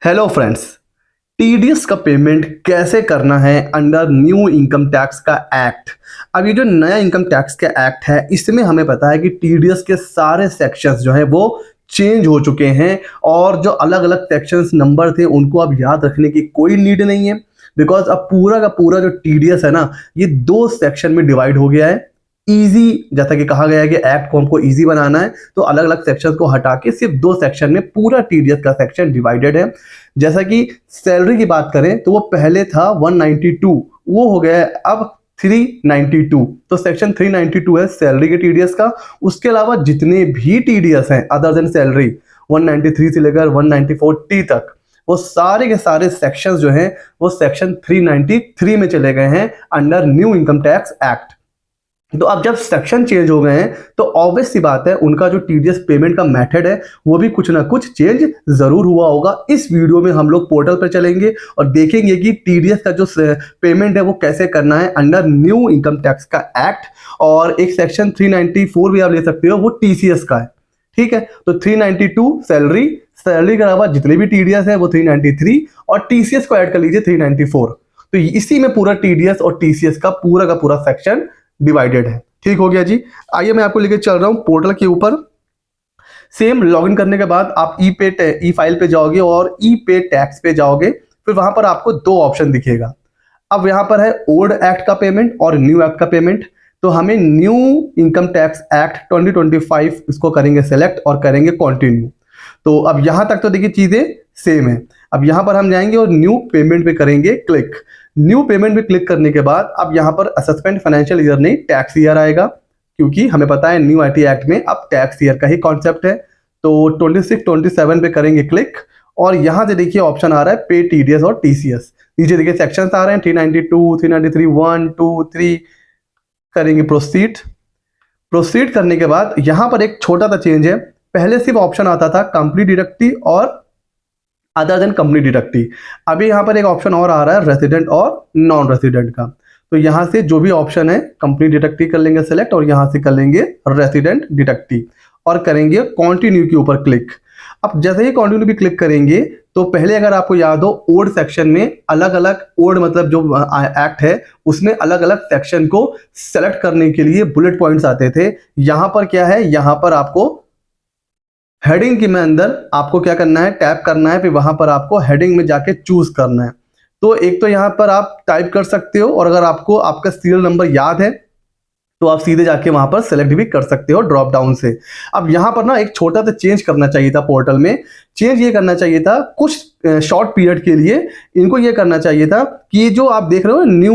Hello friends. TDS का payment कैसे करना है अंडर न्यू इनकम टैक्स का एक्ट। अब ये जो नया इनकम टैक्स का एक्ट है इसमें हमें पता है कि टीडीएस के सारे सेक्शंस जो हैं वो चेंज हो चुके हैं और जो अलग अलग सेक्शंस नंबर थे उनको अब याद रखने की कोई नीड नहीं है। बिकॉज अब पूरा का पूरा जो टीडीएस है ना ये दो सेक्शन में डिवाइड हो गया है। इजी, जैसा कि कहा गया है कि एक्ट को हमको इजी बनाना है तो अलग अलग सेक्शंस को हटा के सिर्फ दो सेक्शन में पूरा टीडीएस का सेक्शन डिवाइडेड है। जैसा कि सैलरी की बात करें तो वो पहले था 192, वो हो गया है अब 392। तो सेक्शन 392 है सैलरी के टीडीएस का। उसके अलावा जितने भी टीडीएस हैं अदर देन सैलरी 193 से लेकर 194 तक वो सारे के सारे सेक्शंस जो हैं वो सेक्शन 393 में चले गए हैं under new income tax act. तो अब जब सेक्शन चेंज हो गए हैं तो ऑब्वियस सी बात है उनका जो टीडीएस पेमेंट का मेथड है वो भी कुछ ना कुछ चेंज जरूर हुआ होगा। इस वीडियो में हम लोग पोर्टल पर चलेंगे और देखेंगे कि टीडीएस का जो पेमेंट है वो कैसे करना है अंडर न्यू इनकम टैक्स का एक्ट। और एक सेक्शन 394 भी आप ले सकते हो, वो टीसीएस का है। ठीक है, तो 392 सैलरी, सैलरी के अलावा जितने भी टीडीएस है वो 393 और टीसीएस को ऐड कर लीजिए 394। तो इसी में पूरा टीडीएस और टीसीएस का पूरा सेक्शन डिवाइडेड है। ठीक हो गया जी। आइए मैं आपको लेके चल रहा हूं पोर्टल के ऊपर। सेम लॉगिन करने के बाद आप ई फाइल पे जाओगे और ई पे टैक्स पे जाओगे। फिर वहां पर आपको दो ऑप्शन दिखेगा। अब यहाँ पर है ओल्ड एक्ट का पेमेंट और न्यू एक्ट का पेमेंट। तो हमें न्यू इनकम टैक्स एक्ट 2025 इसको करेंगे सेलेक्ट और करेंगे कंटिन्यू। तो अब यहां तक तो देखिए चीजें सेम है। अब यहां पर हम जाएंगे और न्यू पेमेंट पे करेंगे क्लिक। न्यू पेमेंट पे क्लिक करने के बाद अब यहां पर असेसमेंट फाइनेंशियल ईयर नहीं टैक्स ईयर आएगा, क्योंकि हमें पता है न्यू आईटी एक्ट में अब टैक्स ईयर का ही कॉन्सेप्ट है। तो 26-27 पे करेंगे क्लिक और यहां से देखिए ऑप्शन आ रहा है पे टीडीएस और टीसीएस। नीचे देखिए सेक्शंस आ रहे हैं 392, 393, 1, 2, 3। करेंगे प्रोसीड। प्रोसीड करने के बाद यहां पर एक छोटा सा चेंज है। पहले सिर्फ ऑप्शन आता था कंपनी डिडक्टी और अदर देन कंपनी डिडक्टी। अभी यहाँ पर एक ऑप्शन और आ रहा है रेसिडेंट और नॉन रेसिडेंट का। तो यहाँ से जो भी ऑप्शन है कंपनी डिडक्टी कर लेंगे सेलेक्ट और यहाँ से कर लेंगे रेसिडेंट डिडक्टी और करेंगे कंटिन्यू के ऊपर क्लिक। अब जैसे ही कंटिन्यू भी क्लिक करेंगे तो पहले अगर आपको याद हो ओल्ड सेक्शन में अलग अलग ओल्ड मतलब जो एक्ट है उसमें अलग अलग सेक्शन को सेलेक्ट करने के लिए बुलेट पॉइंट्स आते थे। यहाँ पर क्या है, यहाँ पर आपको हेडिंग के में अंदर आपको क्या करना है, टैप करना है, फिर वहां पर आपको हेडिंग में जाके चूज करना है। तो एक तो यहाँ पर आप टाइप कर सकते हो और अगर आपको आपका सीरियल नंबर याद है तो आप सीधे जाके वहां पर सेलेक्ट भी कर सकते हो ड्रॉप डाउन से। अब यहाँ पर ना एक छोटा सा चेंज करना चाहिए था पोर्टल में। चेंज ये करना चाहिए था कुछ शॉर्ट पीरियड के लिए इनको ये करना चाहिए था कि जो आप देख रहे हो न्यू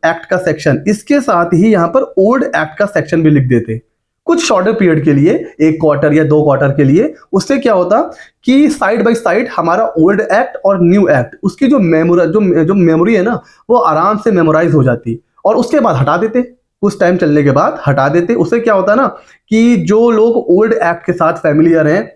एक्ट का सेक्शन इसके साथ ही यहाँ पर ओल्ड एक्ट का सेक्शन भी लिख देते कुछ शॉर्टर पीरियड के लिए, एक क्वार्टर या 2 क्वार्टर के लिए। उससे क्या होता कि साइड बाय साइड हमारा ओल्ड एक्ट और न्यू एक्ट उसकी जो मेमोरी है ना वो आराम से मेमोराइज हो जाती और उसके बाद हटा देते। कुछ टाइम चलने के बाद हटा देते। उससे क्या होता ना कि जो लोग ओल्ड एक्ट के साथ फैमिलियर हैं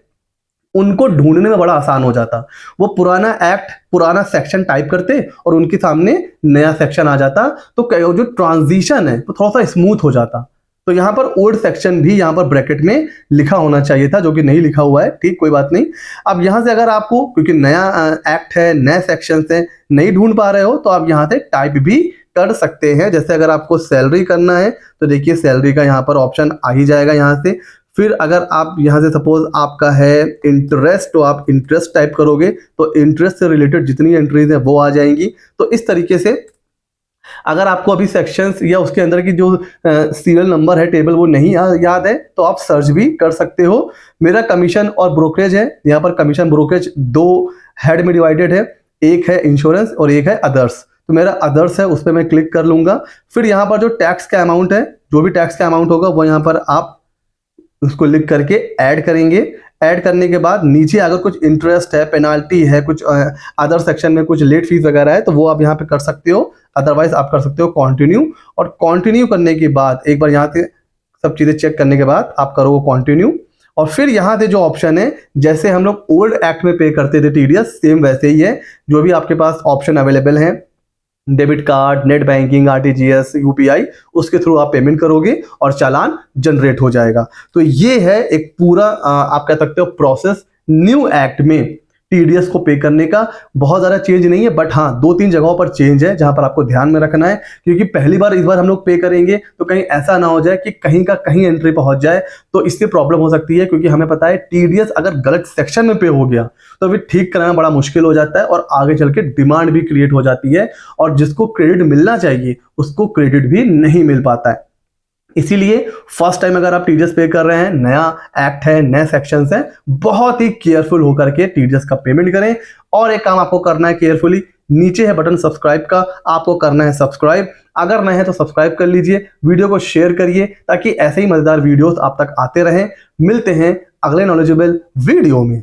उनको ढूंढने में बड़ा आसान हो जाता। वो पुराना एक्ट पुराना सेक्शन टाइप करते और उनके सामने नया सेक्शन आ जाता। तो जो ट्रांजिशन है तो थोड़ा सा स्मूथ हो जाता। तो यहाँ पर ओल्ड सेक्शन भी यहाँ पर ब्रैकेट में लिखा होना चाहिए था, जो कि नहीं लिखा हुआ है। ठीक, कोई बात नहीं। अब यहाँ से अगर आपको क्योंकि नया एक्ट है नए सेक्शन है नहीं ढूंढ पा रहे हो तो आप यहाँ से टाइप भी कर सकते हैं। जैसे अगर आपको सैलरी करना है तो देखिए सैलरी का यहाँ पर ऑप्शन आ ही जाएगा यहाँ से। फिर अगर आप यहाँ से सपोज आपका है इंटरेस्ट तो आप इंटरेस्ट टाइप करोगे तो इंटरेस्ट से रिलेटेड जितनी एंट्रीज है वो आ जाएंगी। तो इस तरीके से अगर आपको अभी सेक्शंस या उसके अंदर की जो सीरियल नंबर है टेबल वो नहीं याद है तो आप सर्च भी कर सकते हो। मेरा कमीशन और ब्रोकरेज है, यहाँ पर कमीशन ब्रोकरेज 2 हेड में डिवाइडेड है, एक है इंश्योरेंस और एक है अदर्स। तो मेरा अदर्स है उस पर मैं क्लिक कर लूंगा। फिर यहाँ पर जो टैक्स का अमाउंट है जो भी टैक्स का अमाउंट होगा वो यहाँ पर आप उसको लिख करके ऐड करेंगे। ऐड करने के बाद नीचे अगर कुछ इंटरेस्ट है पेनाल्टी है कुछ अदर सेक्शन में कुछ लेट फीस वगैरह है तो वो आप यहाँ पे कर सकते हो। अदरवाइज आप कर सकते हो कंटिन्यू। और कंटिन्यू करने के बाद एक बार यहाँ से सब चीज़ें चेक करने के बाद आप करो कंटिन्यू। और फिर यहाँ से जो ऑप्शन है जैसे हम लोग ओल्ड एक्ट में पे करते थे टीडीएस सेम वैसे ही है। जो भी आपके पास ऑप्शन अवेलेबल है debit card net banking RTGS UPI उसके थ्रू आप पेमेंट करोगे और चालान जनरेट हो जाएगा। तो ये है एक पूरा आप कह सकते हो प्रोसेस न्यू एक्ट में टीडीएस को पे करने का। बहुत ज़्यादा चेंज नहीं है, बट हाँ 2-3 जगहों पर चेंज है जहां पर आपको ध्यान में रखना है, क्योंकि पहली बार इस बार हम लोग पे करेंगे तो कहीं ऐसा ना हो जाए कि कहीं का कहीं एंट्री पहुंच जाए, तो इससे प्रॉब्लम हो सकती है। क्योंकि हमें पता है टीडीएस अगर गलत सेक्शन में पे हो गया तो फिर ठीक कराना बड़ा मुश्किल हो जाता है और आगे चल के डिमांड भी क्रिएट हो जाती है, और जिसको क्रेडिट मिलना चाहिए उसको क्रेडिट भी नहीं मिल पाता है। इसीलिए फर्स्ट टाइम अगर आप टीडीएस पे कर रहे हैं, नया एक्ट है, नए सेक्शंस हैं, बहुत ही केयरफुल होकर के टीडीएस का पेमेंट करें। और एक काम आपको करना है केयरफुली, नीचे है बटन सब्सक्राइब का, आपको करना है सब्सक्राइब। अगर नए हैं तो सब्सक्राइब कर लीजिए, वीडियो को शेयर करिए ताकि ऐसे ही मजेदार वीडियोस आप तक आते रहें। मिलते हैं अगले नॉलेजेबल वीडियो में।